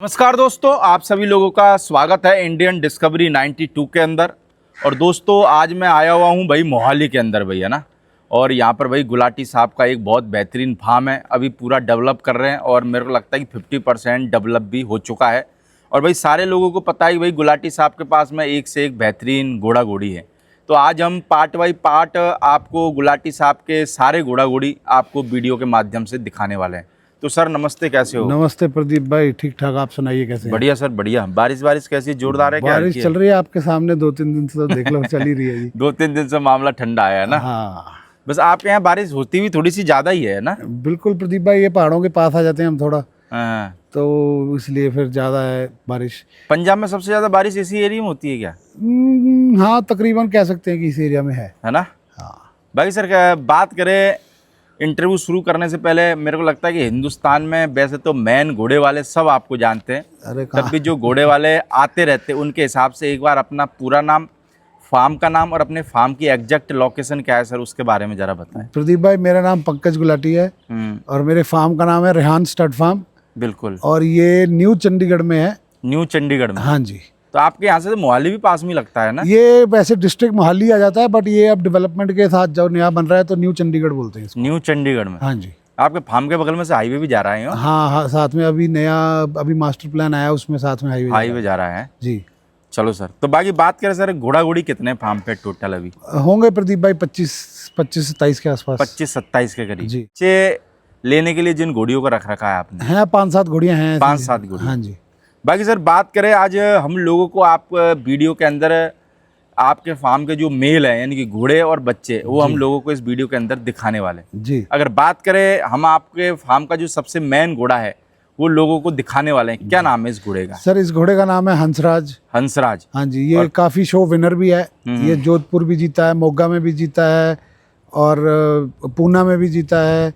नमस्कार दोस्तों, आप सभी लोगों का स्वागत है इंडियन डिस्कवरी 92 के अंदर। और दोस्तों आज मैं आया हुआ हूं भाई मोहाली के अंदर भाई, है ना। और यहां पर भाई गुलाटी साहब का एक बहुत बेहतरीन फार्म है, अभी पूरा डेवलप कर रहे हैं और मेरे को लगता है कि 50% डेवलप भी हो चुका है। और भाई सारे लोगों को पता है कि भाई गुलाटी साहब के पास में एक से एक बेहतरीन घोड़ा घोड़ी है। तो आज हम पार्ट बाई पार्ट आपको गुलाटी साहब के सारे घोड़ा घोड़ी आपको वीडियो के माध्यम से दिखाने वाले हैं। तो सर नमस्ते, कैसे हो? नमस्ते प्रदीप भाई, ठीक ठाक। आप सुनाइए कैसे हैं? बढ़िया सर, बढ़िया। बारिश कैसी जोरदार है? क्या बारिश चल रही है आपके सामने 2-3 दिन से, तो देख लो चल ही रही है जी। 2-3 दिन से मामला ठंडा आया है ना। हाँ बस आपके यहाँ बारिश होती भी थोड़ी सी ज्यादा ही है ना। बिल्कुल प्रदीप भाई, ये पहाड़ों के पास आ जाते हैं हम थोड़ा, हाँ। तो इसलिए फिर ज्यादा है बारिश। पंजाब में सबसे ज्यादा बारिश इसी एरिया में होती है क्या? हाँ तकरीबन कह सकते हैं कि इस एरिया में है ना। हाँ। बाकी सर बात करें इंटरव्यू शुरू करने से पहले, मेरे को लगता है कि हिंदुस्तान में वैसे तो मैन घोड़े वाले सब आपको जानते हैं। अरे तब भी जो घोड़े वाले आते रहते हैं उनके हिसाब से एक बार अपना पूरा नाम, फार्म का नाम और अपने फार्म की एग्जैक्ट लोकेशन क्या है सर, उसके बारे में जरा बताएं। प्रदीप भाई, मेरा नाम पंकज गुलाटी है और मेरे फार्म का नाम है रेहान स्टड फार्म। बिल्कुल। और ये न्यू चंडीगढ़ में है। न्यू चंडीगढ़ में? हाँ जी। तो आपके यहाँ से तो मोहाली भी पास में लगता है ना। ये वैसे डिस्ट्रिक्ट मोहाली आ जाता है, बट ये अब डेवलपमेंट के साथ जो नया बन रहा है तो न्यू चंडीगढ़ बोलते हैं इसको। न्यू चंडीगढ़ में? हाँ जी। आपके फार्म के बगल में से हाईवे भी जा रहा है? हाँ, साथ में अभी मास्टर प्लान आया, उसमें साथ में हाईवे जा रहा है जी। चलो सर, तो बाकी बात करें सर, घोड़ा घोड़ी कितने फार्म पे टोटल अभी होंगे प्रदीप भाई? 25-27 के आसपास। 25-27 के करीब जी। बच्चे लेने के लिए जिन घोड़ियों को रख रखा है आपने? हैं 5-7 घोड़ियाँ हैं। 5-7 घोड़ी। हाँ जी। बाकी सर बात करें, आज हम लोगों को आप वीडियो के अंदर आपके फार्म के जो मेल है यानी कि घोड़े और बच्चे, वो हम लोगों को इस वीडियो के अंदर दिखाने वाले हैं जी। अगर बात करें, हम आपके फार्म का जो सबसे मेन घोड़ा है वो लोगों को दिखाने वाले हैं। क्या नाम है इस घोड़े का? सर इस घोड़े का नाम है हंसराज। हंसराज। हाँ जी, ये काफी शो विनर भी है। ये जोधपुर भी जीता है, मोगा में भी जीता है और पूना में भी जीता है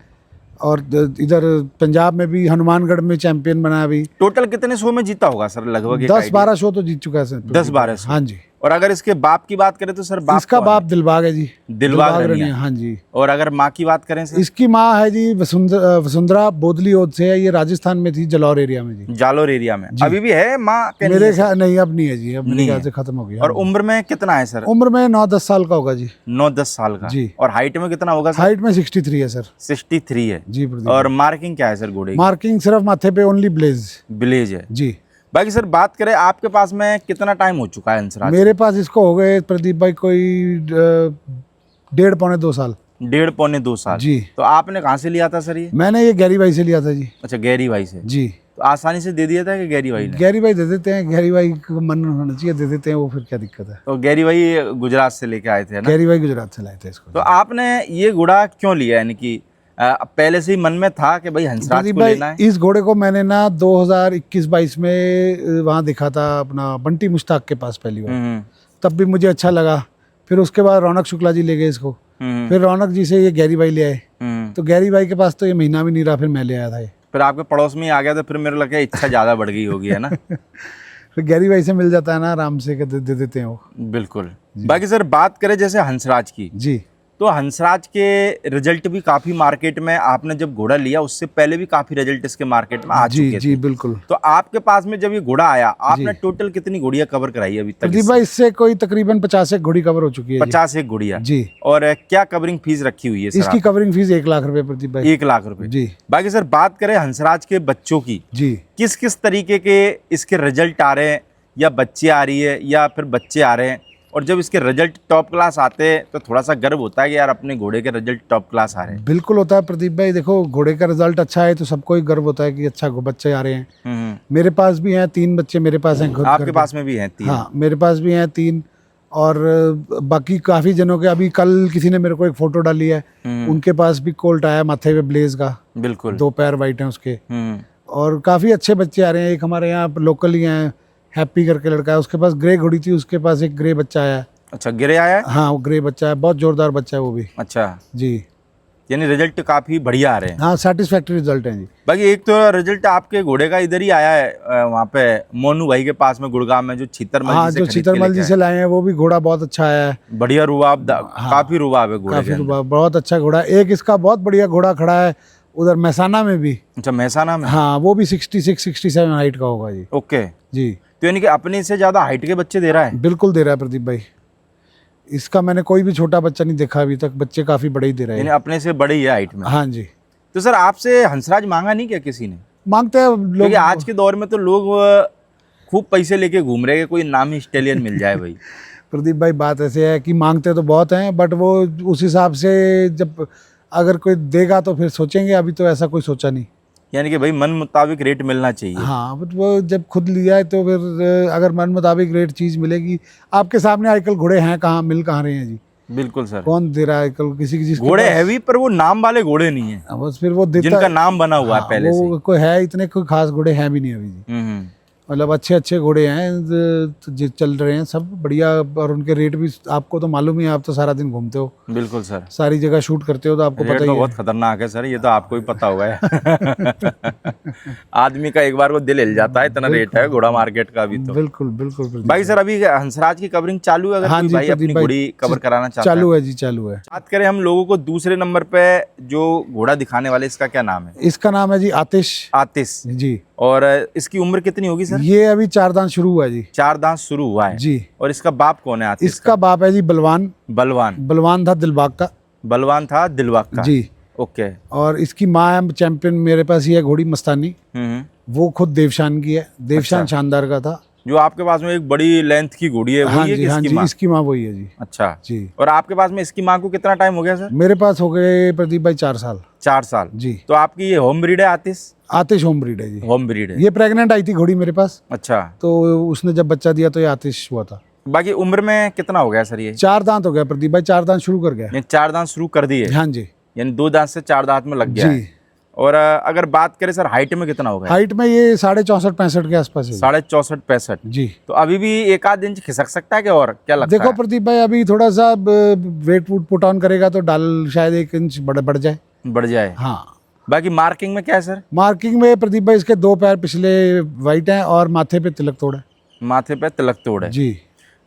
और इधर पंजाब में भी हनुमानगढ़ में चैंपियन बना। अभी टोटल कितने शो में जीता होगा सर? लगभग 10-12 शो तो जीत चुका है सर। 10-12 शो। हाँ जी। और अगर इसके बाप की बात करें तो सर इसका बाप दिलबाग है जी। दिलबाग रानी है। हाँ जी। और अगर माँ की बात करें सर? इसकी माँ है जी वसुंधरा बोदली ओद से है। ये राजस्थान में थी, जालौर एरिया में जी। जालौर एरिया में अभी भी है माँ? मेरे ख्याल नहीं, अब नहीं है जी, अब मेरे ख्याल से खत्म हो गया। और उम्र में कितना है सर? उम्र में 9-10 साल का होगा जी। 9-10 साल का जी। और हाइट में कितना होगा सर? हाइट में 63 है सर। 63 है जी। और मार्किंग क्या है सर घोड़े की? मार्किंग सिर्फ माथे पे ओनली ब्लेज है जी। बाकी सर बात करें, आपके पास में कितना टाइम हो चुका है हंसराज? मेरे पास इसको हो गए प्रदीप भाई कोई 1.5-2 साल। 1.5-2 साल जी। तो आपने कहाँ से लिया था सर ये? मैंने ये गैरी भाई से लिया था जी। अच्छा, गैरी भाई से जी। तो आसानी से दे दिया था कि गैरी भाई ने? गैरी भाई दे देते हैं, गैरी भाई को मन होना चाहिए, दे देते हैं वो, फिर क्या दिक्कत है। तो गैरी भाई गुजरात से लेके आए थे ना? गैरी भाई गुजरात से लाए थे इसको। तो आपने ये घोड़ा क्यों लिया, यानी कि पहले से ही मन में था कि भाई हंसराज को लेना है? इस घोड़े को मैंने ना 2021-22 में वहाँ देखा था अपना बंटी मुश्ताक के पास पहली बार, तब भी मुझे अच्छा लगा। फिर उसके बाद रौनक शुक्ला जी ले गए इसको, फिर रौनक जी से ये गैरी भाई ले आए, तो गैरी भाई के पास तो ये महीना भी नहीं रहा, फिर मैं ले आया था ये। फिर आपके पड़ोस में ही आ गया, तो फिर मेरे लगा इच्छा ज्यादा बढ़ गई होगी, है ना? फिर गैरी भाई से मिल जाता है ना, आराम से दे देते हैं वो। बिल्कुल। बाकी सर बात करें जैसे हंसराज की जी, तो हंसराज के रिजल्ट भी काफी मार्केट में, आपने जब घोड़ा लिया उससे पहले भी काफी रिजल्ट इसके मार्केट में आ चुके थे। जी बिल्कुल। तो आपके पास में जब ये घोड़ा आया, आपने टोटल कितनी घोड़ियां कवर कराई अभी तक? प्रदीप भाई इससे कोई तकरीबन 50 घोड़ी कवर हो चुकी है। 50 घोड़ियां जी। और क्या कवरिंग फीस रखी हुई है सर? इसकी कवरिंग फीस 1 लाख रुपए प्रदीप भाई। 1 लाख रुपए जी। बाकी सर बात करें हंसराज के बच्चों की जी, किस किस तरीके के इसके रिजल्ट आ रहे हैं, या बच्चे आ रही है या फिर बच्चे आ रहे हैं? और जब इसके रिजल्ट टॉप क्लास आते हैं तो थोड़ा सा गर्व होता है कि यार अपने घोड़े के रिजल्ट टॉप क्लास आ रहे हैं। बिल्कुल होता है प्रदीप भाई। देखो घोड़े का रिजल्ट अच्छा है तो सबको ही गर्व होता है कि अच्छा बच्चे आ रहे हैं। मेरे पास भी हैं 3 बच्चे, मेरे पास हैं। आपके पास में भी हैं 3? हाँ मेरे पास भी हैं 3 और बाकी काफी जनों के, अभी कल किसी ने मेरे को एक फोटो डाली है, उनके पास भी कोल्ट आया माथे पे ब्लेज का। बिल्कुल। 2 पैर वाइट हैं उसके और काफी अच्छे बच्चे आ रहे हैं। एक हमारे यहाँ लोकल ही हैं, हैप्पी करके लड़का है, उसके पास ग्रे घोड़ी थी, उसके पास एक ग्रे बच्चा आया है। अच्छा, ग्रे आया है? हाँ वो ग्रे बच्चा है, बहुत जोरदार बच्चा है वो भी। अच्छा जी, यानी रिजल्ट काफी बढ़िया आ रहे हैं। हाँ सेटिस्फैक्टरी रिजल्ट है जी। बाकी एक तो रिजल्ट आपके घोड़े का इधर ही आया है, वहाँ पे मोनू भाई के पास में गुड़गांव में, जो छीतरमल हाँ जो छीतरमल जी से लाए हैं वो भी घोड़ा बहुत अच्छा आया है। बढ़िया रुबाब, काफी रुबाब है घोड़े काफी रुबाब, बहुत अच्छा घोड़ा। एक इसका बहुत बढ़िया घोड़ा खड़ा है, उधर महसाना में भी। अच्छा, महसाना में। हाँ, वो भी 66-67 हाइट का होगा जी। ओके, जी तो यानी कि अपने से ज्यादा हाइट के बच्चे दे रहा है। बिल्कुल दे रहा है प्रदीप भाई, इसका मैंने कोई भी छोटा बच्चा नहीं देखा अभी तक, बच्चे काफी बड़े ही दे रहे यानी हैं। अपने से बड़ी है हाइट में। हाँ जी, तो सर आपसे हंसराज मांगा नहीं क्या किसी ने? मांगते हैं लोग। क्योंकि आज के दौर में तो लोग खूब पैसे लेके घूम रहे हैं, कोई नामी स्टेलियन मिल जाए भाई। प्रदीप भाई बात ऐसे है कि मांगते तो बहुत हैं, बट वो उस हिसाब से जब अगर कोई देगा तो फिर सोचेंगे, अभी तो ऐसा कोई सोचा नहीं। यानी कि भाई मन मुताबिक रेट मिलना चाहिए। हाँ, बट वो जब खुद लिया है तो फिर अगर मन मुताबिक रेट चीज़ मिलेगी। आपके सामने आजकल घोड़े हैं कहाँ, मिल कहाँ रहे हैं जी? बिल्कुल सर, कौन दे रहा है आजकल किसी की चीज़? घोड़े हैवी, पर वो नाम वाले घोड़े नहीं है, बस फिर वो देता जिनका नाम बना हुआ है हाँ, पहले से। वो कोई है, इतने कोई खास घोड़े हैं भी नहीं अभी जी। मतलब अच्छे अच्छे घोड़े हैं जो चल रहे हैं सब बढ़िया, और उनके रेट भी आपको तो मालूम ही है, आप तो सारा दिन घूमते हो, बिल्कुल सर, सारी जगह शूट करते हो, तो आपको रेट पता तो ही बहुत है। खतरनाक है सर, ये तो आपको ही पता होगा यार। आदमी का एक बार को दिल हिल जाता है, इतना रेट है घोड़ा मार्केट का अभी तो। बिल्कुल बिल्कुल प्रदीप भाई सर अभी हंसराज की कवरिंग चालू है, अगर हाँ कोई जी भाई प्रदीप अपनी भाई, घोड़ी कवर कराना चाहता है? चालू है जी, चालू है। बात करें हम लोगों को दूसरे नंबर पे जो घोड़ा दिखाने वाले, इसका क्या नाम है? इसका नाम है जी आतिश। आतिश जी, और इसकी उम्र कितनी होगी सर? ये अभी 4 दांत शुरू हुआ है जी। 4 दांत शुरू हुआ है जी, और इसका बाप कौन है आतिश इसका बाप है जी बलवान। बलवान। बलवान था दिलबाग का। बलवान था दिलबाग का जी, ओके। और इसकी माँ है चैंपियन, मेरे पास ही है घोड़ी मस्तानी, वो खुद देवशान की है। देवशान अच्छा। शानदार का था। जो आपके पास में एक बड़ी लेंथ की घोड़ी है, हाँ वही है जी, कि हाँ इसकी जी, माँ? इसकी माँ वही है जी। अच्छा जी, और आपके पास में इसकी माँ को कितना टाइम हो गया सर? मेरे पास हो गए प्रदीप भाई 4 साल। 4 साल। जी, तो आपकी ये होम ब्रीड है आतिश? आतिश होम ब्रीड है जी। होम ब्रीड है। ये प्रेग्नेंट आई थी घोड़ी मेरे पास, अच्छा, तो उसने जब बच्चा दिया तो ये आतिश हुआ था। बाकी उम्र में कितना हो गया सर ये? 4 दांत हो गया प्रदीप भाई, 4 दांत शुरू कर गया। यानी 4 दांत शुरू कर दिए? हाँ जी, यानी 2 दांत से 4 दांत में लग गया जी। है। और अगर बात करें सर हाइट में कितना होगा? हाइट में ये 64-65 के आसपास है। 64.65। जी, तो अभी भी 1 आध इंच खिसक सकता है क्या, और क्या लगता देखो है? प्रदीप भाई अभी थोड़ा सा वेट वूट पुट ऑन करेगा तो डाल शायद 1 इंच बढ़ जाए। बढ़ जाए। हाँ, बाकी मार्किंग में क्या है सर? मार्किंग में प्रदीप भाई इसके 2 पैर पिछले वाइट हैं और माथे पे तिलक तोड़ है। माथे पे तिलक तोड़ है। जी,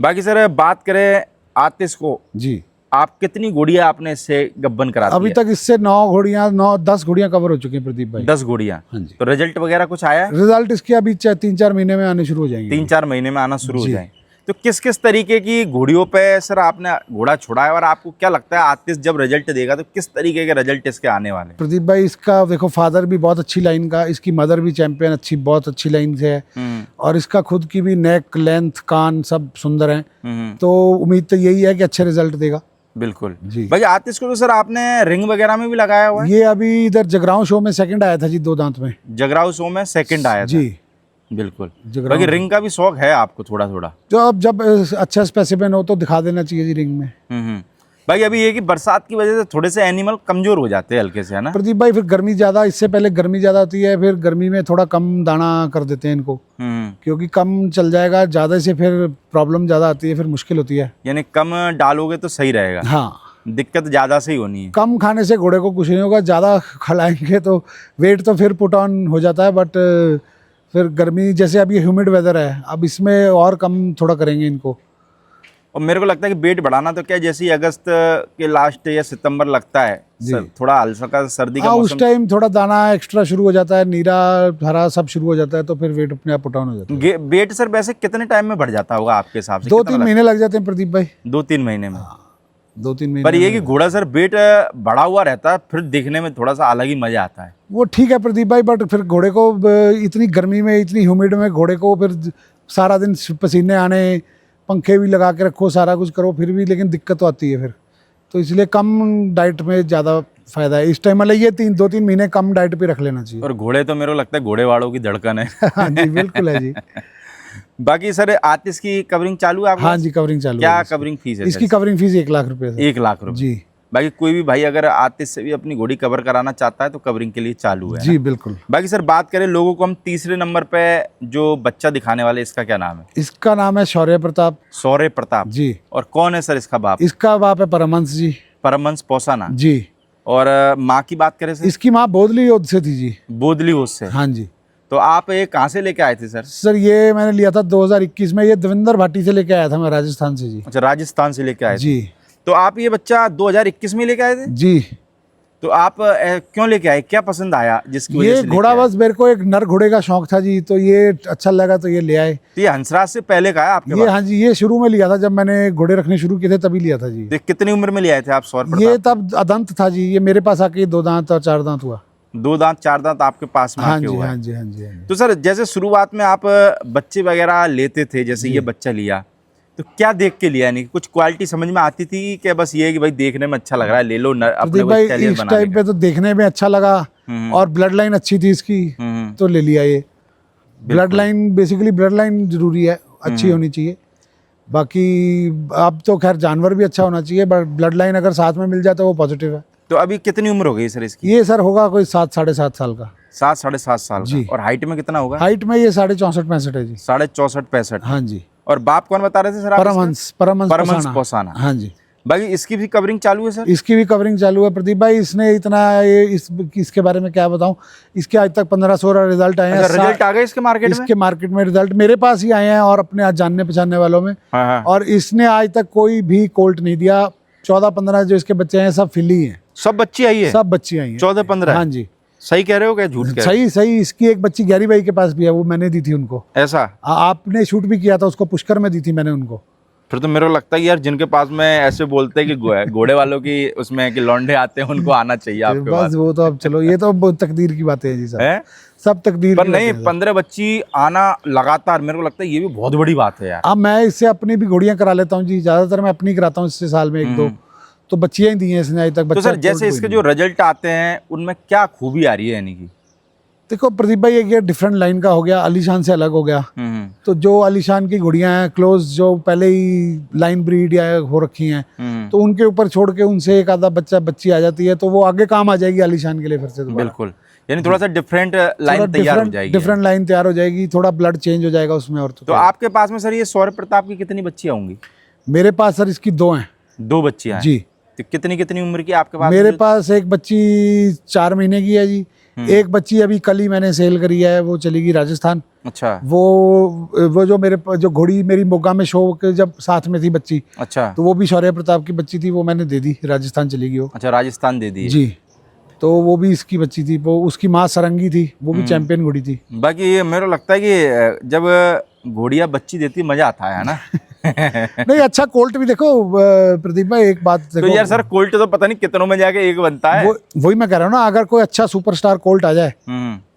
बाकी सर बात करें आतिश को, जी, आप कितनी घोड़ियां आपने इससे गब्बन करा दी अभी है? तक इससे 10 घोड़ियां कवर हो चुकी हैं प्रदीप भाई। 10 घोड़ियां। हाँ जी, तो रिजल्ट वगैरह कुछ आया? रिजल्ट इसके अभी 3-4 महीने में आने शुरू हो जाएंगे। 3-4 महीने में आना शुरू हो जी। जाए। तो किस किस तरीके की घोड़ियों पे सर आपने घोड़ा छोड़ा है, और आपको क्या लगता है आतिश जब रिजल्ट देगा तो किस तरीके के रिजल्ट इसके आने वाले हैं? प्रदीप भाई इसका देखो फादर भी बहुत अच्छी लाइन का, इसकी मदर भी चैंपियन अच्छी, बहुत अच्छी लाइन से है, और इसका खुद की भी नेक लेंथ कान सब सुंदर हैं। तो उम्मीद तो यही है कि अच्छे रिजल्ट देगा। बिल्कुल जी। भाई आतिश को तो सर आपने रिंग वगैरह में भी लगाया हुआ है? ये अभी इधर जगरांव शो में सेकंड आया था जी, 2 दांत में। जगराव शो में सेकंड आया था। जी, बिल्कुल। जगरांव बाकी रिंग का भी शौक है आपको थोड़ा थोड़ा? तो अब जब अच्छा स्पेसिमेन हो तो दिखा देना चाहिए जी रिंग में। भाई अभी ये कि बरसात की वजह से थोड़े से एनिमल कमजोर हो जाते हैं हल्के से, है ना? प्रदीप भाई फिर गर्मी ज़्यादा, इससे पहले गर्मी ज़्यादा होती है, फिर गर्मी में थोड़ा कम दाना कर देते हैं इनको, क्योंकि कम चल जाएगा, ज़्यादा से फिर प्रॉब्लम ज़्यादा आती है, फिर मुश्किल होती है। यानी कम डालोगे तो सही रहेगा? हाँ, दिक्कत ज्यादा से ही होनी है। कम खाने से घोड़े को कुछ नहीं होगा, ज़्यादा खिलाएंगे तो वेट तो फिर पुट ऑन हो जाता है, बट फिर गर्मी जैसे अभी ह्यूमिड वेदर है, अब इसमें और कम थोड़ा करेंगे इनको। और मेरे को लगता है कि वेट बढ़ाना तो क्या, जैसे ही अगस्त के लास्ट या सितंबर लगता है थोड़ा हल्का सर्दी का हाँ, मौसम, उस टाइम थोड़ा दाना एक्स्ट्रा शुरू हो जाता है, नीरा हरा सब शुरू हो जाता है, तो फिर वेट अपने आप पुट ऑन हो जाता है। वेट सर वैसे कितने टाइम में बढ़ जाता होगा आपके हिसाब से? 2-3 महीने लग जाते हैं प्रदीप भाई। 2-3 महीने में? 2-3 महीने पर ये कि घोड़ा सर वेट बढ़ा हुआ रहता है, फिर देखने में थोड़ा सा अलग ही मजा आता है। वो ठीक है प्रदीप भाई, बट फिर घोड़े को इतनी गर्मी में, इतनी ह्यूमिड में घोड़े को फिर सारा दिन पसीने आने, पंखे भी लगा के रखो, सारा कुछ करो, फिर भी लेकिन दिक्कत तो आती है फिर। तो इसलिए कम डाइट में ज़्यादा फायदा है इस टाइम, मतलब ये 2-3 महीने कम डाइट पे रख लेना चाहिए। और घोड़े तो मेरे को लगता है घोड़े वालों की धड़कन है। हाँ जी, बिल्कुल है जी। बाकी सर आतिश की कवरिंग चालू है आपके हाँ पास? जी, कवरिंग चालू क्या है। कवरिंग फीस है इसकी कवरिंग फीस 1 लाख रुपए है। 1 लाख रुपए? जी। बाकी कोई भी भाई अगर आतिश से भी अपनी घोड़ी कवर कराना चाहता है तो कवरिंग के लिए चालू है जी ना? बिल्कुल। बाकी सर बात करें लोगों को, हम तीसरे नंबर पे जो बच्चा दिखाने वाले, इसका क्या नाम है? इसका नाम है शौर्य प्रताप। शौर्य प्रताप जी। और कौन है सर इसका बाप? इसका बाप है परमहंस जी। परमहंस पौसाना। जी। और माँ की बात करें सर? इसकी माँ बोधली योद्ध से थी जी। बोदली उससे। हाँ जी। तो आप ये कहाँ से लेके आए थे सर? सर ये मैंने लिया था 2021 में, ये देवेंद्र भाटी से लेके आया था मैं, राजस्थान से जी। अच्छा, राजस्थान से लेके आए थे। जी। तो आप ये बच्चा 2021 में लेके आए थे? जी। तो आप क्यों लेके आए, क्या पसंद आया जिसकी वजह ये से लेके घोड़ा आए? बस मेरे को एक नर घोड़े का शौक था जी, तो ये अच्छा लगा तो ये ले आए। तो ये हंसराज से पहले का है आपके ये पास? हाँ जी, ये शुरू में लिया था जब मैंने घोड़े रखने शुरू किए थे तभी लिया था जी। तो कितनी उम्र में ले आए थे आप सौर ये प्रताप? तब अदंत था जी, ये मेरे पास आके 2 दांत और 4 दांत हुआ। 2 दांत 4 दांत आपके पास में हाँ आके जी हुआ हाँ है। जी हाँ जी हाँ जी। तो सर जैसे शुरुआत में आप बच्चे वगैरह लेते थे, जैसे ये बच्चा लिया, तो क्या देख के लिया, यानी कि कुछ क्वालिटी समझ में आती थी कि बस ये है कि भाई देखने में अच्छा लग रहा है, ले लो अपने प्रदीप को भाई स्टाइलिश इस बनाने टाइम का? पे तो देखने में अच्छा लगा और ब्लड लाइन अच्छी थी इसकी, तो ले लिया ये। Blood line basically blood line जरूरी है, अच्छी होनी चाहिए। बाकी अब तो खैर जानवर भी अच्छा होना चाहिए, बट ब्लड लाइन अगर साथ में मिल जाए तो वो पॉजिटिव है। तो अभी कितनी उम्र हो गई सर इसकी? ये सर होगा कोई 7 साढ़े 7 साल का। 7 साढ़े 7 साल जी। का। और हाइट में कितना होगा? हाइट में ये 64.65 है जी। 64.65 हाँ जी। और बाप कौन बता रहे थे सर आप? परमहंस परमहंस पोसाना। हाँ जी। बाकी इसकी भी कवरिंग चालू है सर? इसकी भी कवरिंग चालू है प्रदीप भाई। इसने इतना इसके बारे में क्या बताऊं, इसके आज तक 15-16 रिजल्ट आए हैं। अच्छा, रिजल्ट आ गए इसके मार्केट में? इसके मार्केट में रिजल्ट मेरे पास ही आए हैं और अपने आज जानने पहचानने वालों में। हाँ। और इसने आज तक कोई भी कोल्ट नहीं दिया। 14-15 जो इसके बच्चे हैं सब फिली हैं, सब बच्ची आई है? सब बच्ची आई हैं। 14-15? हाँ जी। सही कह रहे हो क्या झूठ कह रहे हो? सही। इसकी एक बच्ची गैरी भाई के पास भी है, वो मैंने दी थी उनको। ऐसा? आपने शूट भी किया था उसको, पुष्कर में दी थी मैंने उनको। फिर तो मेरे को लगता है यार जिनके पास में ऐसे बोलते हैं कि घोड़े वालों की उसमें कि लौंडे आते हैं, उनको आना चाहिए आपके बस पास। वो तो अब चलो, ये तो बहुत तकदीर की बातें हैं जी सब। है? सब तकदीर पर की नहीं, बातें हैं। 15 बच्ची आना लगातार, मेरे को लगता है ये भी बहुत बड़ी बात है यार। अब मैं इससे अपनी भी घोड़ियां करा लेता हूँ जी, ज्यादातर मैं अपनी कराता हूँ इससे, साल में 1-2 तो बच्चियां ही दी हैं इसने आज तक। तो बच्चा सर जैसे इसके जो रिजल्ट आते हैं उनमें क्या खूबी आ रही है, यानी कि? देखो प्रदीप भाई, एक ये डिफरेंट लाइन का हो गया, आलीशान से अलग हो गया। तो जो आलीशान की घोड़ियां हैं क्लोज, जो पहले ही लाइन ब्रीड या हो रखी हैं, तो उनके ऊपर छोड़ के उनसे एक आधा बच्ची आ जाती है, तो वो आगे काम आ जाएगी आलीशान के लिए फिर से दोबारा। बिल्कुल, यानी थोड़ा सा डिफरेंट लाइन तैयार हो जाएगी। डिफरेंट लाइन तैयार हो जाएगी, थोड़ा ब्लड चेंज हो जाएगा उसमें। और तो आपके पास में सर ये सौर्य प्रताप की कितनी बच्चियां होंगी? मेरे पास सर इसकी 2 हैं। 2 बच्चियां हैं जी। तो कितनी कितनी उम्र की आपके पास? मेरे पास एक बच्ची 4 महीने की है जी। एक बच्ची अभी कल ही मैंने सेल करी है, वो चलेगी राजस्थान। अच्छा। वो जो जो घोड़ी मेरी मोगा में शो के जब साथ में थी बच्ची, अच्छा, तो वो भी शौर्य प्रताप की बच्ची थी, वो मैंने दे दी, राजस्थान चलेगी वो। अच्छा, राजस्थान दे दी जी। तो वो भी इसकी बच्ची थी, वो उसकी माँ सरंगी थी, वो भी चैंपियन घोड़ी थी। बाकी ये मेरे को लगता है कि जब घोड़िया बच्ची देती मजा आता है ना। नहीं, अच्छा कोल्ट भी देखो प्रदीप भाई, एक बात तो देखो। यार सर कोल्ट तो पता नहीं कितनों में जाके एक बनता है। वही मैं कह रहा हूँ ना, अगर कोई अच्छा सुपरस्टार कोल्ट आ जाए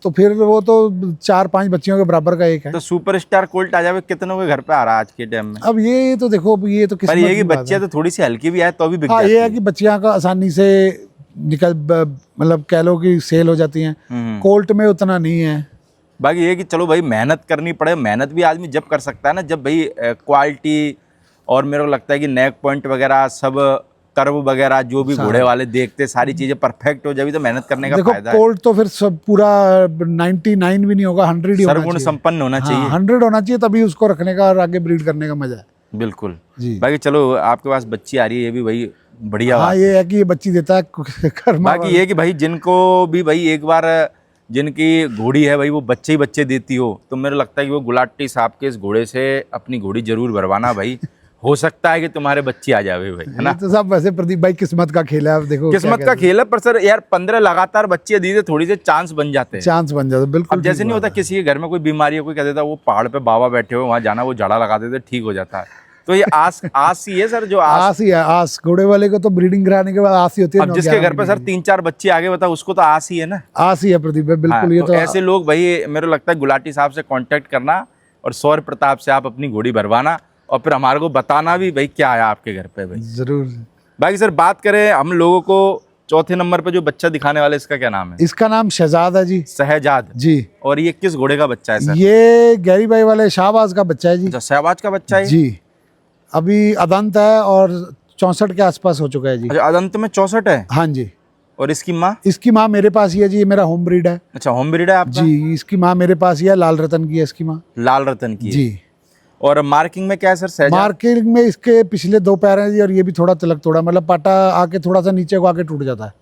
तो फिर वो तो 4-5 बच्चियों के बराबर का एक है। तो सुपरस्टार कोल्ट आ जाए कितनों के घर पे आ रहा है आज के टाइम में? अब ये तो देखो, ये तो पर ये कि बच्चियां तो थोड़ी सी हल्की भी आए तो भी बिक हाँ, जाती ये है कि बच्चियां का आसानी से मतलब कह लो कि सेल हो जाती हैं। कोल्ट में उतना नहीं है। बाकी ये कि चलो भाई मेहनत करनी पड़े, मेहनत भी आदमी जब कर सकता है ना, जब भाई क्वालिटी और मेरे को लगता है कि नेक पॉइंट वगैरह सब कर्व वगैरह जो भी घोड़े वाले देखते, सारी चीजें परफेक्ट हो जाए तो मेहनत करने का देखो फायदा है। कोल्ट तो फिर सब पूरा 99 भी नहीं होगा, 100 ही होना सर्वगुण चाहिए। संपन्न होना चाहिए। 100 होना चाहिए, तभी उसको रखने का और आगे ब्रीड करने का मजा है। बिल्कुल जी। बाकी चलो आपके पास बच्ची आ रही है, ये भी भाई बढ़िया हाँ, बात ये है कि ये बच्ची देता है कर्मा। बाकी ये कि भाई जिनको भी भाई एक बार जिनकी घोड़ी है भाई वो बच्चे ही बच्चे देती हो, तो मेरे लगता है कि वो गुलाटी साहब के इस घोड़े से अपनी घोड़ी जरूर भरवाना भाई। हो सकता है कि तुम्हारे बच्ची आ जावे भाई, है ना? तो सब वैसे प्रदीप भाई किस्मत का खेल है। अब देखो किस्मत का खेल है, पर सर यार 15 लगातार बच्चे दी थे, थोड़ी से चांस बन जाते हैं। चांस बन जाता है, बिल्कुल। अब जैसे नहीं होता किसी के घर में कोई बीमारी है, कोई कह देता वो पहाड़ पे बाबा बैठे हुए वहां जाना, वो झाड़ा लगा देते ठीक हो जाता है। तो ये आस ही है सर, जो आस ही है। आस घोड़े वाले को तो ब्रीडिंग कराने के बाद आस ही होती है। अब जिसके घर पे सर 3-4 बच्चे आगे बताओ, उसको तो आस ही है ना। आस ही है प्रदीप भाई, बिल्कुल। ये तो ऐसे लोग भाई मेरे को लगता है गुलाटी साहब से कांटेक्ट करना और सौर्य प्रताप से आप अपनी घोड़ी भरवाना और फिर हमारे को बताना भी भाई क्या आया आपके घर पे भाई। जरूर। बाकी सर बात करें हम लोगों को चौथे नंबर पे जो बच्चा दिखाने वाले, इसका क्या नाम है? इसका नाम शहजाद है जी। शहजाद जी। और ये किस घोड़े का बच्चा है सर? ये गैरी भाई वाले शाहबाज का बच्चा है जी। अच्छा, शहबाज का बच्चा है जी। अभी अदंत है और 64 के आसपास हो चुका है जी। अच्छा, अदंत में 64 है। हाँ जी। और इसकी माँ? इसकी माँ मेरे पास ही है जी, ये मेरा होम ब्रीड है। अच्छा, होम ब्रीड है आपका? जी। इसकी माँ मेरे पास ही है, लाल रतन की है इसकी माँ। लाल रतन की जी। और मार्किंग में क्या है सर? शहजाद मार्किंग में इसके पिछले 2 पैर हैं जी, और ये भी थोड़ा तिलक तोड़ा, मतलब पाटा आके थोड़ा सा नीचे को आके टूट जाता है।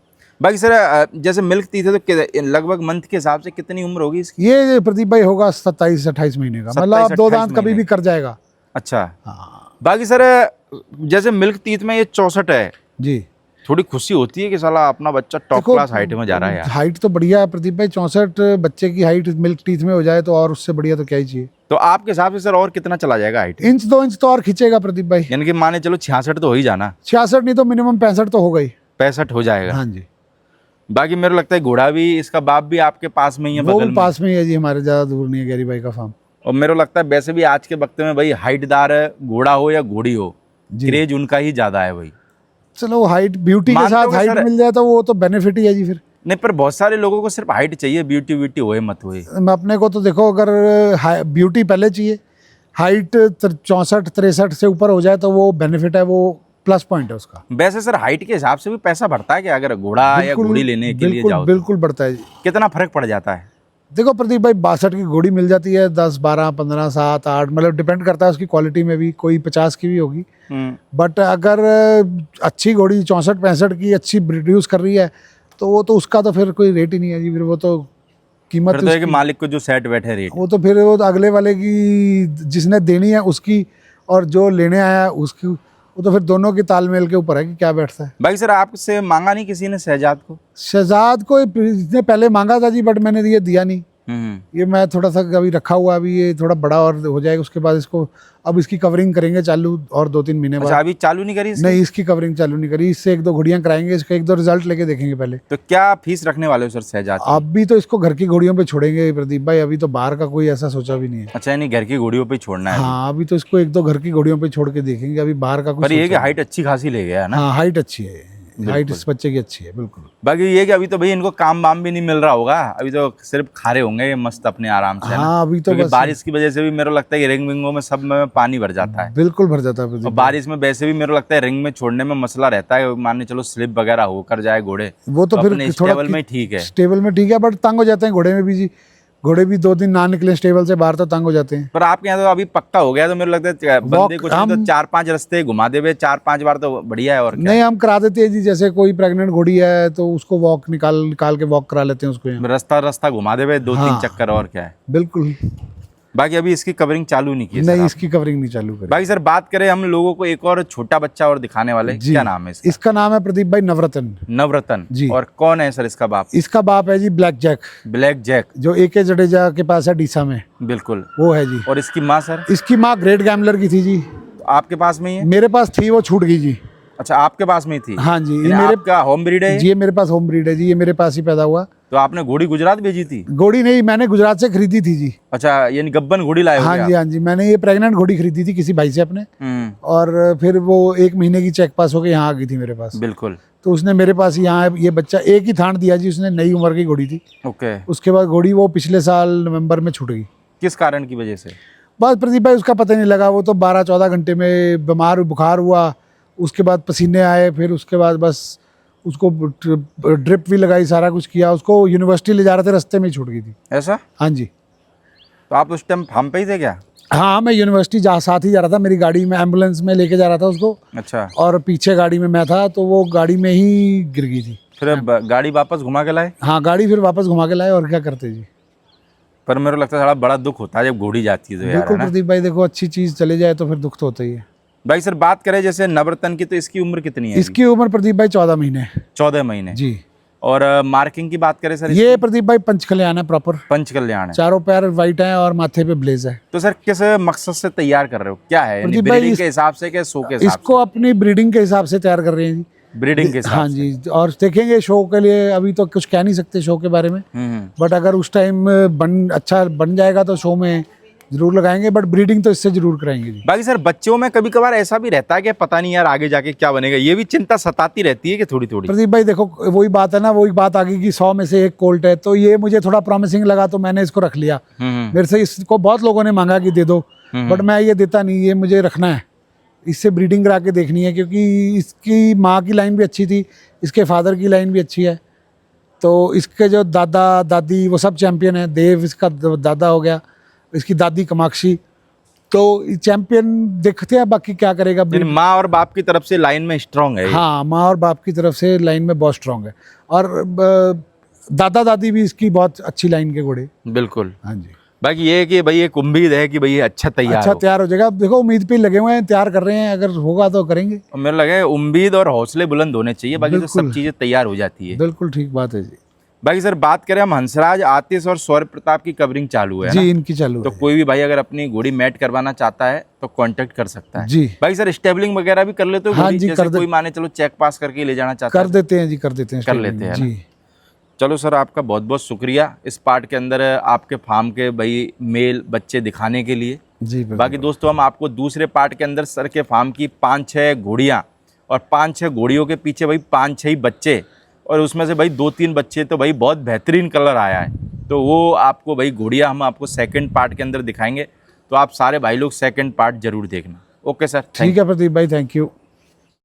बाकी सर जैसे मिल्क टीथ है तो लगभग मंथ के हिसाब से कितनी उम्र होगी इसकी? ये प्रदीप भाई होगा 27-28 महीने का, मतलब आप 2 दांत कभी भी कर जाएगा। अच्छा। हाँ बाकी सर जैसे मिल्क टीथ में ये 64 है जी। थोड़ी खुशी होती है कि साला अपना बच्चा टॉप देखो, क्लास हाइट में जा रहा है यार। हाइट तो बढ़िया है प्रदीप भाई, 64 बच्चे की हाइट मिल्क टीथ में हो जाए तो और उससे बढ़िया तो क्या ही चाहिए। तो आपके हिसाब से सर और कितना चला जाएगा हाइट? इंच 2 इंच तो और खींचेगा प्रदीप भाई। यानी कि माने चलो 66 तो हो ही जाना। 66 नहीं तो मिनिमम 65 तो होगा ही। 65 हो जाएगा। हाँ जी। बाकी मेरे को लगता है घोड़ा भी, इसका बाप भी आपके पास में ही है, वो बगल भी में। पास में ही है जी, हमारे ज्यादा दूर नहीं है गैरी भाई का फार्म। और मेरे को लगता है वैसे भी आज के वक्त में भाई हाइटदार घोड़ा हो या घोड़ी हो, जी। क्रेज उनका ही ज्यादा है भाई। चलो हाइट ब्यूटी के मानते साथ हो कि हाइट सर- मिल जाए तो वो तो बेनिफिट ही है जी फिर। नहीं, पर बहुत सारे लोगों को सिर्फ हाइट चाहिए, ब्यूटी व्यूटी होए मत होए। अपने को तो देखो, अगर ब्यूटी पहले चाहिए, हाइट 64 63 से ऊपर हो जाए तो वो बेनिफिट है, वो प्लस पॉइंट है उसका। वैसे सर हाइट के हिसाब से भी पैसा बढ़ता है कि अगर घोड़ा या घोड़ी लेने के लिए बिल्कुल जाओ तो? बिल्कुल बढ़ता है जी। कितना फर्क पड़ जाता है? देखो प्रदीप भाई, 62 की घोड़ी मिल जाती है 10 12 15 7 8, मतलब डिपेंड करता है उसकी क्वालिटी में भी, कोई 50 की भी होगी। बट अगर अच्छी घोड़ी 64 65 की अच्छी प्रोड्यूस कर रही है तो वो तो उसका तो फिर कोई रेट ही नहीं है जी, फिर वो तो कीमत फिर तो है कि उसकी- मालिक को जो सेट बैठे रेट। वो तो फिर वो तो अगले वाले की, जिसने देनी है उसकी और जो लेने आया है उसकी, वो तो फिर दोनों की तालमेल के ऊपर है कि क्या बैठता है। भाई सर आपसे मांगा नहीं किसी ने शहजाद को? शहजाद को इसने पहले मांगा था जी, बट मैंने ये दिया नहीं। ये मैं थोड़ा सा अभी रखा हुआ, अभी ये थोड़ा बड़ा और हो जाएगा उसके बाद इसको, अब इसकी कवरिंग करेंगे चालू और 2-3 महीने बाद। अच्छा, अभी चालू नहीं करी इसकी? नहीं, इसकी कवरिंग चालू नहीं करी, इससे 1-2 घोड़ियां कराएंगे, इसका 1-2 रिजल्ट लेके देखेंगे पहले। तो क्या फीस रखने वाले हो सर शहजाद की? अभी तो इसको घर की घोड़ियों पे छोड़ेंगे प्रदीप भाई, अभी तो बाहर का कोई ऐसा सोचा भी नहीं है। अच्छा, यानी घर की घोड़ियों पे ही छोड़ना है? हाँ, अभी तो इसको 1-2 घर की घोड़ियों पे छोड़ के देखेंगे, अभी बाहर का पर कुछ ये है कि सोचा हाइट अच्छी खासी ले गया है ना? नहीं। हाँ, हाइट अच्छी है, हाइट इस बच्चे की अच्छी है बिल्कुल। बाकी ये कि अभी तो भाई इनको काम वाम भी नहीं मिल रहा होगा, अभी तो सिर्फ खारे होंगे ये मस्त अपने आराम से, है ना? हाँ, अभी तो क्योंकि बस बारिश की वजह से भी मेरे को लगता है कि रिंग विंगों में सब में पानी भर जाता है। बिल्कुल भर जाता है और प्रदीप। बारिश में वैसे भी मेरे को लगता है रिंग में छोड़ने में मसला रहता है, मान चलो स्लिप वगैरह होकर जाए घोड़े, वो तो अपने फिर थोड़ा स्टेबल में ठीक है। स्टेबल में ठीक है, बट तंग हो जाते हैं घोड़े में भी जी। घोड़े भी 2 दिन ना निकले स्टेबल से बाहर तो तंग हो जाते हैं। पर आपके यहाँ तो अभी पक्का हो गया, तो मेरे को लगता है बंदे कुछ नहीं तो 4-5 रास्ते घुमा देवे 4-5 बार तो बढ़िया है। और क्या? नहीं, हम करा देते हैं जी, जैसे कोई प्रेग्नेंट घोड़ी है तो उसको वॉक निकाल के वॉक करा लेते हैं उसको यहाँ। रास्ता घुमा देवे 2-3 हाँ। चक्कर, और क्या है। बिल्कुल। बाकी अभी इसकी कवरिंग चालू नहीं की है सर नहीं, आपने? इसकी कवरिंग नहीं चालू करी। बाकी सर बात करें हम लोगों को एक और छोटा बच्चा और दिखाने वाले, जी। क्या नाम है इसका? इसका नाम है प्रदीप भाई नवरत्न। नवरत्न जी। और कौन है सर इसका बाप? इसका बाप है जी ब्लैक जैक, ब्लैक जैक। जो AK जडेजा के पास है डीसा में, बिल्कुल। वो है जी। और इसकी माँ सर? इसकी माँ ग्रेट गैम्बलर की थी जी। तो आपके पास में ही है? मेरे पास थी, वो छूट गई जी। अच्छा, आपके पास में ही थी? हाँ जी, ये ये मेरे आपका होम ब्रीड है? जी, ये मेरे पास होम ब्रीड है जी, ये मेरे पास ही पैदा हुआ। तो आपने घोड़ी गुजरात भेजी थी? घोड़ी नहीं, मैंने गुजरात से खरीदी थी जी। अच्छा, यानी गब्बन घोड़ी लाए हाँ होगे जी, हाँ जी, मैंने ये प्रेग्नेंट घोड़ी खरीदी थी किसी भाई से अपने, आप? और फिर वो 1 महीने की चेक पास होकर यहाँ आ गई थी मेरे पास। बिल्कुल। तो उसने मेरे पास यहाँ ये बच्चा एक ही थान दिया जी उसने, नई उम्र की घोड़ी थी। ओके। उसके बाद घोड़ी वो पिछले साल नवंबर में छूट गई। किस कारण की वजह से? बस प्रदीप भाई उसका पता नहीं लगा, वो तो 12-14 घंटे में बीमार, बुखार हुआ, उसके बाद पसीने आए, फिर उसके बाद बस उसको ड्रिप भी लगाई, सारा कुछ किया, उसको यूनिवर्सिटी ले जा रहे थे, रास्ते में ही छूट गई थी। ऐसा? हाँ जी। तो आप उस टाइम फार्म पे ही थे क्या? हाँ, मैं यूनिवर्सिटी साथ ही जा रहा था, मेरी गाड़ी में एम्बुलेंस में लेके जा रहा था उसको, अच्छा। और पीछे गाड़ी में मैं था, तो वो गाड़ी में ही गिर गई थी। फिर अब गाड़ी वापस घुमा के लाए? हाँ, गाड़ी फिर वापस घुमा के लाए, और क्या करते जी। पर मेरे को लगता है थोड़ा बड़ा दुख होता है जब घोड़ी जाती है तो यार, है बिल्कुल ना? प्रदीप भाई, देखो अच्छी चीज़ चले जाए तो फिर दुख तो होता ही है। भाई सर बात करें जैसे नवरत्न की, तो इसकी उम्र कितनी है? इसकी उम्र प्रदीप भाई 14 महीने है 14 महीने जी। और मार्किंग की बात करें सर? ये प्रदीप भाई पंच कल्याण है प्रॉपर, पंच कल्याण है। चारों पैर वाइट हैं और माथे पे ब्लेज है। तो सर किस मकसद से तैयार कर रहे हो, क्या है? प्रदीप भाई, ब्रीडिंग के हिसाब से क्या शो के हिसाब इसको अपनी ब्रीडिंग के हिसाब से तैयार कर रहे हैं जी। से? ब्रीडिंग के हिसाब हाँ जी, और देखेंगे शो के लिए, अभी तो कुछ कह नहीं सकते शो के बारे में, बट अगर उस टाइम अच्छा बन जाएगा तो शो में जरूर लगाएंगे, बट ब्रीडिंग तो इससे जरूर कराएंगे जी। बाकी सर बच्चों में कभी कभार ऐसा भी रहता है कि पता नहीं यार आगे जाके क्या बनेगा, ये भी चिंता सताती रहती है कि थोड़ी थोड़ी? प्रदीप भाई देखो, वही बात है ना, वही बात आ गई कि 100 में से 1 कोल्ट है, तो ये मुझे थोड़ा प्रॉमिसिंग लगा तो मैंने इसको रख लिया। मेरे से इसको बहुत लोगों ने मांगा कि दे दो, बट मैं ये देता नहीं, ये मुझे रखना है, इससे ब्रीडिंग करा के देखनी है, क्योंकि इसकी माँ की लाइन भी अच्छी थी, इसके फादर की लाइन भी अच्छी है, तो इसके जो दादा दादी वो सब चैंपियन है। देव इसका दादा हो गया, इसकी दादी कामाक्षी, तो चैंपियन देखते हैं, बाकी क्या करेगा। यानी माँ और बाप की तरफ से लाइन में स्ट्रांग है ये? हाँ, माँ और बाप की तरफ से लाइन में बहुत स्ट्रांग है, और दादा दादी भी इसकी बहुत अच्छी लाइन के घोड़े। बिल्कुल। हाँ जी। बाकी ये है कि भाई एक उम्मीद है कि भाई ये अच्छा अच्छा हो। तैयार हो जाएगा। अब देखो उम्मीद पे ही लगे हुए हैं, तैयार कर रहे हैं, अगर होगा तो करेंगे। और मेरे लगे उम्मीद और हौसले बुलंद होने चाहिए, बाकी तो सब बिल्कुल। चीज़ें तैयार हो जाती है। बिल्कुल ठीक बात है जी। बाकी सर बात करें हम हंसराज, आतिश और सौर्य प्रताप की कवरिंग चालू है जी ना? इनकी चालू तो है। कोई भी भाई अगर अपनी घोड़ी मैट करवाना चाहता है तो कांटेक्ट कर सकता है। जी भाई सर स्टेबलिंग वगैरह भी कर लेते हो हाँ घोड़ी? जी, जैसे कर दे- कोई माने चलो चेक पास करके ले जाना चाहता कर है देते हैं जी, कर देते हैं कर स्टेबलिंग, लेते हैं ना? जी। चलो सर आपका बहुत बहुत शुक्रिया इस पार्ट के अंदर आपके फार्म के भाई मेल बच्चे दिखाने के लिए। जी बिल्कुल। बाकी दोस्तों हम आपको दूसरे पार्ट के अंदर सर के फार्म की 5-6 घोड़ियाँ और 5-6 घोड़ियों के पीछे भाई 5-6 ही बच्चे, और उसमें से भाई 2-3 बच्चे तो भाई बहुत बेहतरीन कलर आया है, तो वो आपको भाई घोड़ियाँ हम आपको सेकंड पार्ट के अंदर दिखाएंगे। तो आप सारे भाई लोग सेकंड पार्ट जरूर देखना। ओके सर, ठीक है प्रदीप भाई, थैंक यू।